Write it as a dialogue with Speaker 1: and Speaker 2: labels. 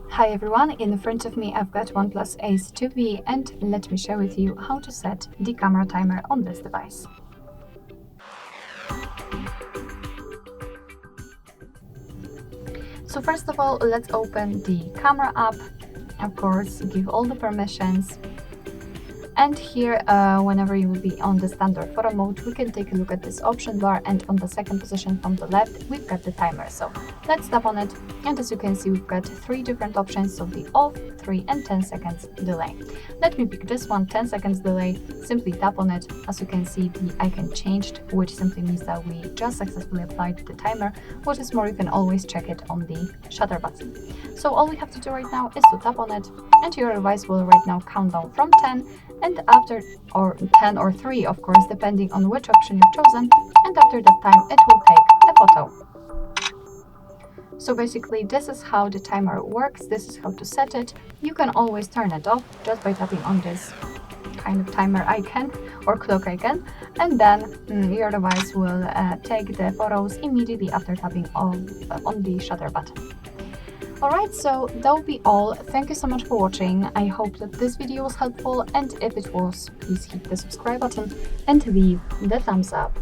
Speaker 1: Hi everyone, in front of me I've got OnePlus Ace 2B and let me share with you how to set the camera timer on this device. So first of all, let's open the camera app, of course give all the permissions. And here, whenever you will be on the standard photo mode, we can take a look at this option bar, and on the second position from the left, we've got the timer. So let's tap on it, and as you can see, we've got three different options, so the off, 3 and 10 seconds delay. Let me pick this one, 10 seconds delay. Simply tap on it. As you can see, the icon changed, which simply means that we just successfully applied the timer. What is more, you can always check it on the shutter button. So all we have to do right now is to tap on it, and your device will right now count down from 10, and after, or 10 or 3 of course, depending on which option you've chosen, and after that time it will take a photo. So basically this is how the timer works, this is how to set it. You can always turn it off just by tapping on this kind of timer icon or clock icon, and then your device will take the photos immediately after tapping on the shutter button. Alright, so that will be all. Thank you so much for watching. I hope that this video was helpful, and if it was, please hit the subscribe button and leave the thumbs up.